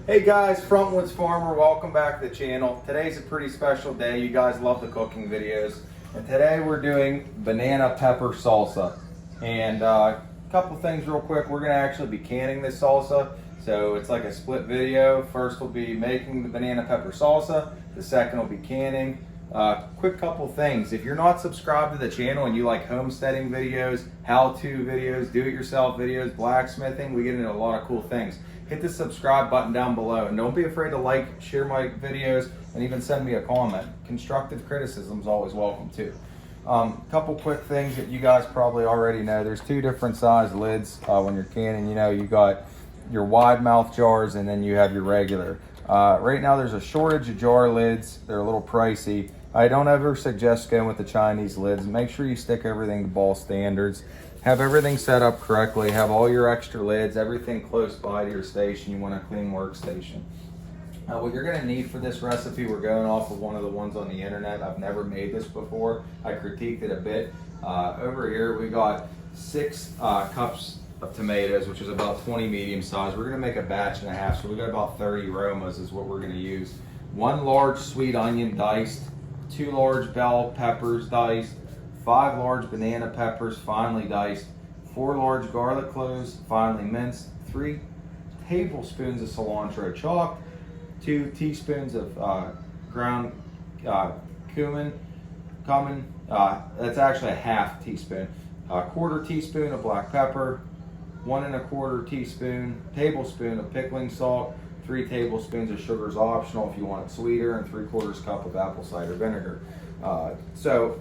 Hey guys, Frontwoods Farmer, welcome back to the channel. Today's a pretty special day. You guys love the cooking videos. And today we're doing banana pepper salsa. And a couple things real quick. We're gonna actually be canning this salsa. So it's like a split video. First will be making the banana pepper salsa. The second will be canning. Quick couple things. If you're not subscribed to the channel and you like homesteading videos, how-to videos, do-it-yourself videos, blacksmithing, we get into a lot of cool things. Hit the subscribe button down below, and don't be afraid to like, share my videos, and even send me a comment. Constructive criticism is always welcome too. Couple quick things that you guys probably already know. There's two different size lids when you're canning. You know, you got your wide mouth jars and then you have your regular. Right now there's a shortage of jar lids. They're a little pricey. I don't ever suggest going with the Chinese lids. Make sure you stick everything to ball standards. Have everything set up correctly. Have all your extra lids, everything close by to your station. You want a clean workstation. What you're gonna need for this recipe, we're going off of one of the ones on the internet. I've never made this before. I critiqued it a bit. Over here we got 6 cups of tomatoes, which is about 20 medium size. We're gonna make a batch and a half, so we got about 30 aromas is what we're gonna use. 1 large sweet onion diced, 2 large bell peppers diced, 5 large banana peppers finely diced, 4 large garlic cloves finely minced, 3 tablespoons of cilantro chopped, 2 teaspoons of ground cumin, that's actually a half teaspoon, a 1/4 teaspoon of black pepper, 1 1/4 tablespoon of pickling salt, 3 tablespoons of sugar is optional if you want it sweeter, and 3/4 cup of apple cider vinegar. So,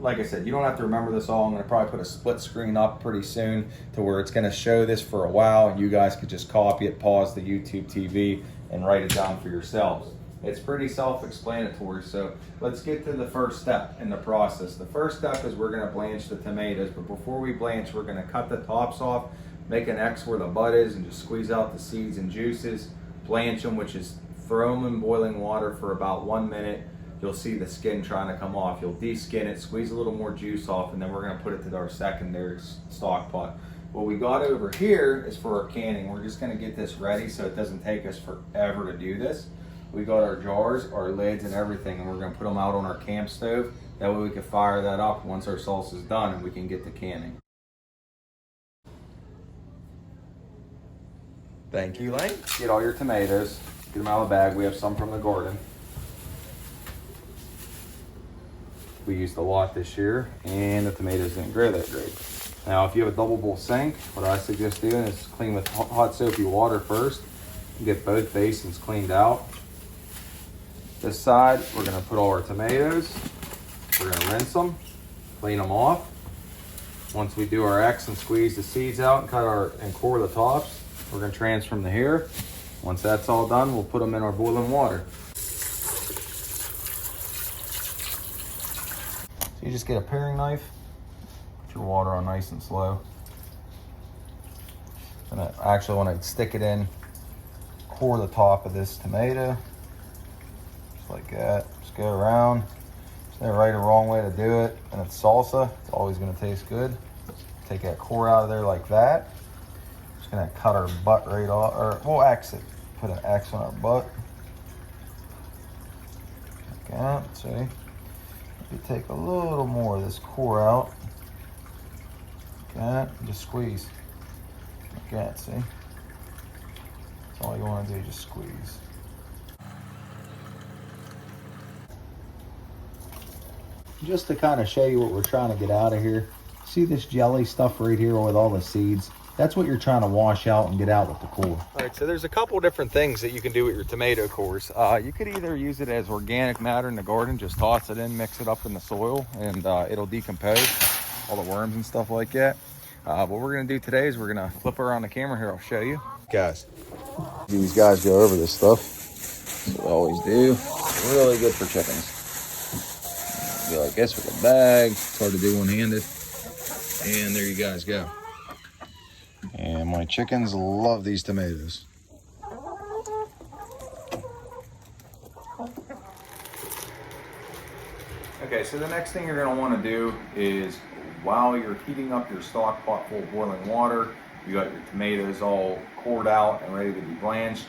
like I said, you don't have to remember this all. I'm going to probably put a split screen up pretty soon to where it's going to show this for a while, and you guys could just copy it, pause the YouTube TV, and write it down for yourselves. It's pretty self-explanatory, so let's get to the first step in the process. The first step is we're going to blanch the tomatoes, but before we blanch, we're going to cut the tops off, make an X where the bud is, and just squeeze out the seeds and juices. Blanch them, which is throw them in boiling water for about 1 minute. You'll see the skin trying to come off. You'll de-skin it, squeeze a little more juice off, and then we're going to put it to our secondary stock pot. What we got over here is for our canning. We're just going to get this ready so it doesn't take us forever to do this. We got our jars, our lids, and everything, and we're going to put them out on our camp stove. That way we can fire that up once our salsa is done and we can get to canning. Thank you, Lane. Get all your tomatoes. Get them out of the bag. We have some from the garden. We used a lot this year, and the tomatoes didn't grow that great. Now, if you have a double bowl sink, what I suggest doing is clean with hot soapy water first. Get both basins cleaned out. This side, we're gonna put all our tomatoes. We're gonna rinse them, clean them off. Once we do our X and squeeze the seeds out and core the tops, we're gonna transfer them to here. Once that's all done, we'll put them in our boiling water. So you just get a paring knife, put your water on nice and slow. And I actually want to stick it in, core the top of this tomato, just like that. Just go around. There's no right or wrong way to do it. And it's salsa, it's always going to taste good. Take that core out of there like that. Just going to cut our butt right off, or we'll X it. Put an X on our butt. Like that, see? You take a little more of this core out, like that, and just squeeze, like that, see? That's all you want to do, just squeeze. Just to kind of show you what we're trying to get out of here, see this jelly stuff right here with all the seeds? That's what you're trying to wash out and get out with the core. All right, so there's a couple different things that you can do with your tomato cores. You could either use it as organic matter in the garden, just toss it in, mix it up in the soil, and it'll decompose all the worms and stuff like that. What we're gonna do today is we're gonna flip around the camera here, I'll show you. Guys, these guys go over this stuff. That's what we always do. It's really good for chickens. Go like this with a bag. It's hard to do one-handed. And there you guys go. And my chickens love these tomatoes. Okay, so the next thing you're going to want to do is, while you're heating up your stock pot full of boiling water, you got your tomatoes all cored out and ready to be blanched,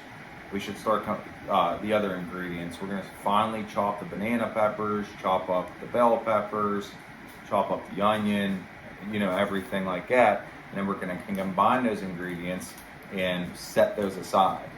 we should start the other ingredients. We're gonna finally chop the banana peppers, chop up the bell peppers, chop up the onion, you know, everything like that. And then we're gonna combine those ingredients and set those aside.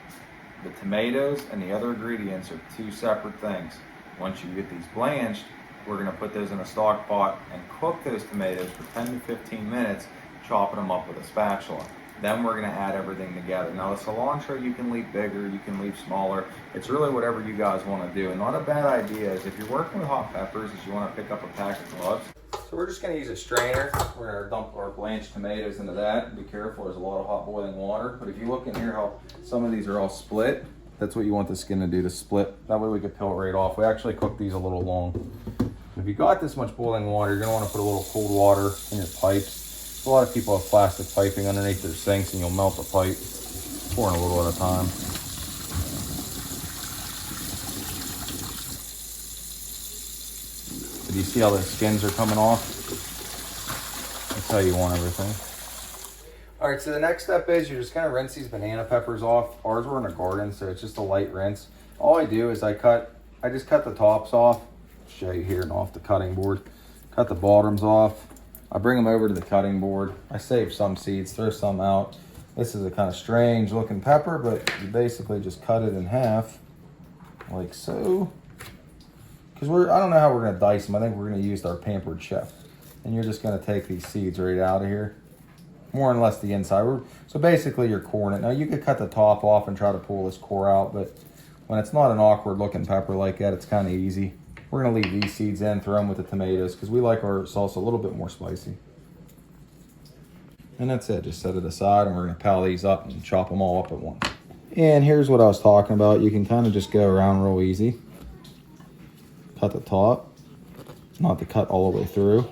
The tomatoes and the other ingredients are two separate things. Once you get these blanched, we're gonna put those in a stock pot and cook those tomatoes for 10 to 15 minutes, chopping them up with a spatula. Then we're gonna add everything together. Now the cilantro, you can leave bigger, you can leave smaller. It's really whatever you guys wanna do. And not a bad idea is if you're working with hot peppers, is you wanna pick up a pack of gloves. So we're just gonna use a strainer. We're gonna dump our blanched tomatoes into that. Be careful, there's a lot of hot boiling water. But if you look in here how some of these are all split, that's what you want the skin to do, to split. That way we could peel it right off. We actually cook these a little long. If you got this much boiling water, you're gonna wanna put a little cold water in your pipes. A lot of people have plastic piping underneath their sinks and you'll melt the pipe. Pouring a little at a time. Do you see how the skins are coming off? That's how you want everything. All right, so the next step is you're just gonna rinse these banana peppers off. Ours were in a garden, so it's just a light rinse. All I do is I just cut the tops off. Show you here and off the cutting board. Cut the bottoms off. I bring them over to the cutting board. I save some seeds, throw some out. This is a kind of strange looking pepper, but you basically just cut it in half, like so. Because I don't know how we're gonna dice them. I think we're gonna use our Pampered Chef. And you're just gonna take these seeds right out of here. More or less the inside. So basically you're coring it. Now you could cut the top off and try to pull this core out, but when it's not an awkward looking pepper like that, it's kind of easy. We're gonna leave these seeds in, throw them with the tomatoes, because we like our salsa a little bit more spicy. And that's it, just set it aside, and we're gonna pile these up and chop them all up at once. And here's what I was talking about. You can kind of just go around real easy. Cut the top, not to cut all the way through.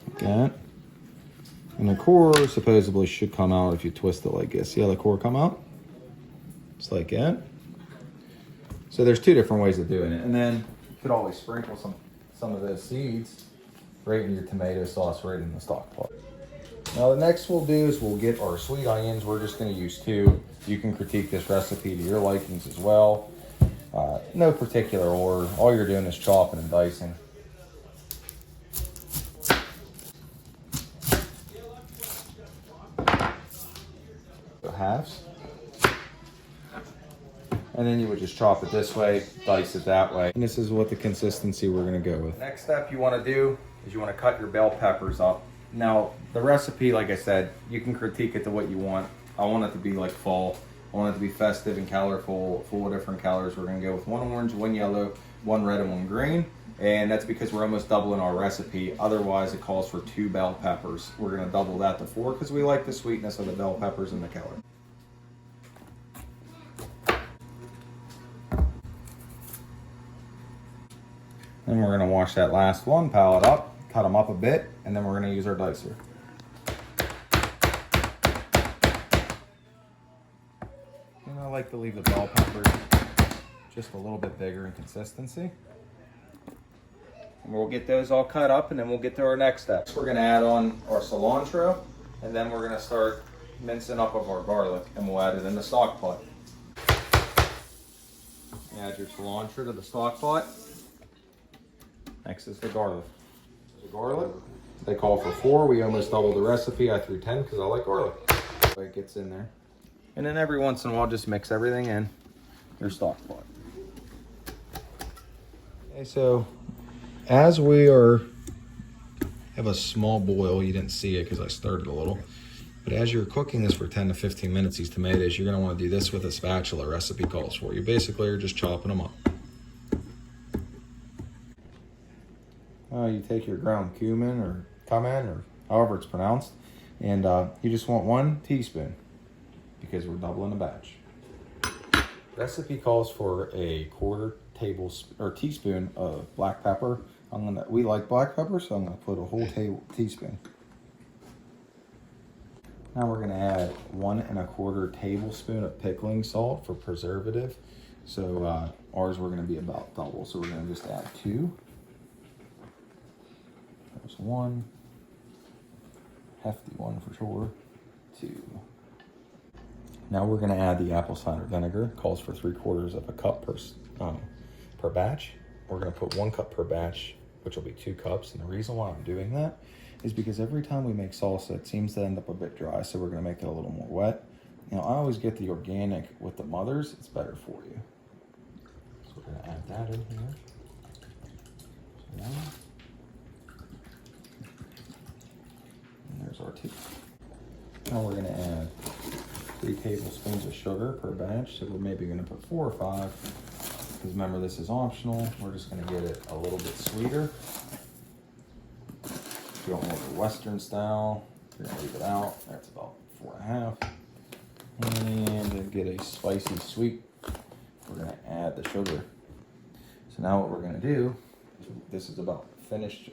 Like that. And the core supposedly should come out if you twist it like this. See how the core come out? Just like that. So there's two different ways of doing it. And then you could always sprinkle some of those seeds right in your tomato sauce right in the stock pot. Now the next we'll do is we'll get our sweet onions. We're just gonna use 2. You can critique this recipe to your likings as well. No particular order. All you're doing is chopping and dicing. So halves. And then you would just chop it this way, dice it that way. And this is what the consistency we're gonna go with. Next step you wanna do is you wanna cut your bell peppers up. Now, the recipe, like I said, you can critique it to what you want. I want it to be like fall. I want it to be festive and colorful, full of different colors. We're gonna go with 1 orange, 1 yellow, 1 red, and 1 green. And that's because we're almost doubling our recipe. Otherwise, it calls for 2 bell peppers. We're gonna double that to 4 because we like the sweetness of the bell peppers and the color. Then we're gonna wash that last one, pile it up, cut them up a bit, and then we're gonna use our dicer. And I like to leave the bell peppers just a little bit bigger in consistency. And we'll get those all cut up, and then we'll get to our next steps. We're gonna add on our cilantro, and then we're gonna start mincing up of our garlic, and we'll add it in the stock pot. Add your cilantro to the stock pot. Next is the garlic. The garlic, they call for 4. We almost doubled the recipe. I threw 10 because I like garlic. So it gets in there. And then every once in a while, just mix everything in your stock pot. Okay, so as we have a small boil, you didn't see it because I stirred it a little. But as you're cooking this for 10 to 15 minutes, these tomatoes, you're gonna wanna do this with a spatula. Recipe calls for. You basically are just chopping them up. You take your ground cumin or however it's pronounced, and you just want 1 teaspoon because we're doubling the batch. Recipe calls for a 1/4 teaspoon of black pepper. We like black pepper, so I'm gonna put a whole teaspoon. Now we're gonna add 1 1/4 tablespoon of pickling salt for preservative. So ours we're gonna be about double, so we're gonna just add 2. There's 1, hefty one for sure, 2. Now we're gonna add the apple cider vinegar. It calls for 3/4 of a cup per batch. We're gonna put 1 cup per batch, which will be 2 cups. And the reason why I'm doing that is because every time we make salsa, it seems to end up a bit dry. So we're gonna make it a little more wet. Now I always get the organic with the mothers. It's better for you. So we're gonna add that in here. So now, and there's our tea. Now we're gonna add 3 tablespoons of sugar per batch. So we're maybe gonna put 4 or 5. Because remember, this is optional. We're just gonna get it a little bit sweeter. If you don't want the Western style, you're gonna leave it out. That's about 4.5. And to get a spicy sweet, we're gonna add the sugar. So now what we're gonna do, this is about finished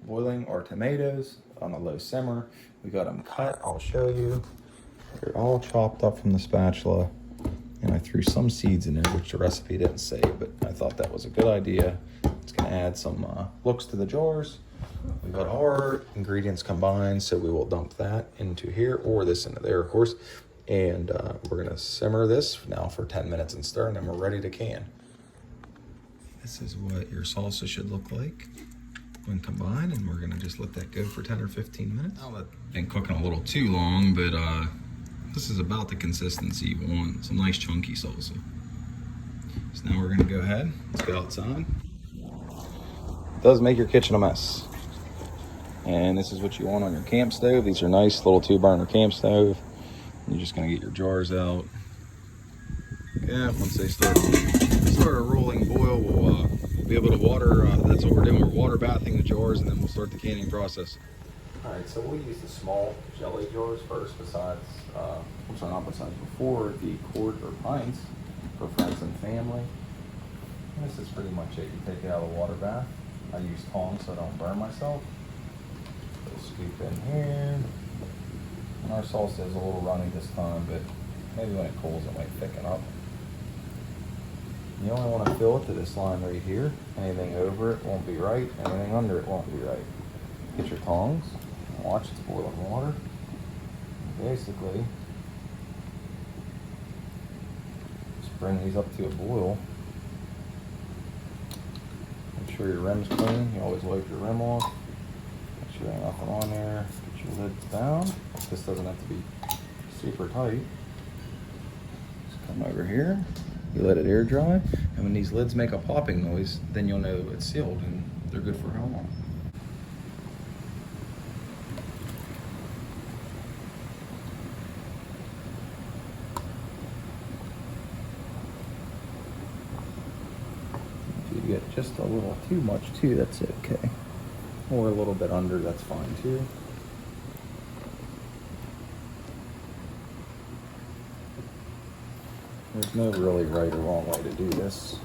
boiling our tomatoes on a low simmer. We got them cut, I'll show you. They're all chopped up from the spatula. And I threw some seeds in there, which the recipe didn't say, but I thought that was a good idea. It's gonna add some looks to the jars. We got our ingredients combined, so we will dump that into here, or this into there, of course. And we're gonna simmer this now for 10 minutes and stir, and then we're ready to can. This is what your salsa should look like when combined, and we're gonna just let that go for 10 or 15 minutes. Now that's been cooking a little too long, but this is about the consistency you want. Some nice chunky salsa. So now we're gonna go ahead, let's go outside. It does make your kitchen a mess. And this is what you want on your camp stove. These are nice little 2-burner camp stove. You're just gonna get your jars out. Yeah, once they start a rolling boil, we'll be able to water, that's what we're doing. We're water bathing the jars, and then we'll start the canning process. All right, so we'll use the small jelly jars first, besides, before the quart or pints for friends and family. And this is pretty much it. You take it out of the water bath. I use tongs so I don't burn myself. We'll scoop in here. And our salsa is a little runny this time, but maybe when it cools it might thicken up. You only want to fill it to this line right here. Anything over it won't be right. Anything under it won't be right. Get your tongs. Watch it's boiling water. And basically, just bring these up to a boil. Make sure your rim's clean. You always wipe your rim off. Make sure there's nothing on there. Get your lids down. This doesn't have to be super tight. Just come over here. You let it air dry, and when these lids make a popping noise, then you'll know it's sealed and they're good for how long. If you get just a little too much too, that's okay. Or a little bit under, that's fine too. There's no really right or wrong way to do this,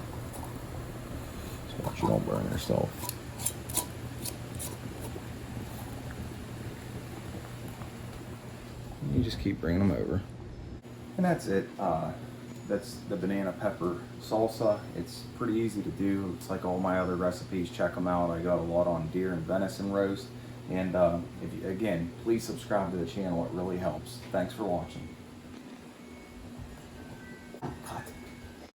so that you don't burn yourself. You just keep bringing them over. And that's it. That's the banana pepper salsa. It's pretty easy to do. It's like all my other recipes. Check them out. I got a lot on deer and venison roast. And again, please subscribe to the channel. It really helps. Thanks for watching. Cut.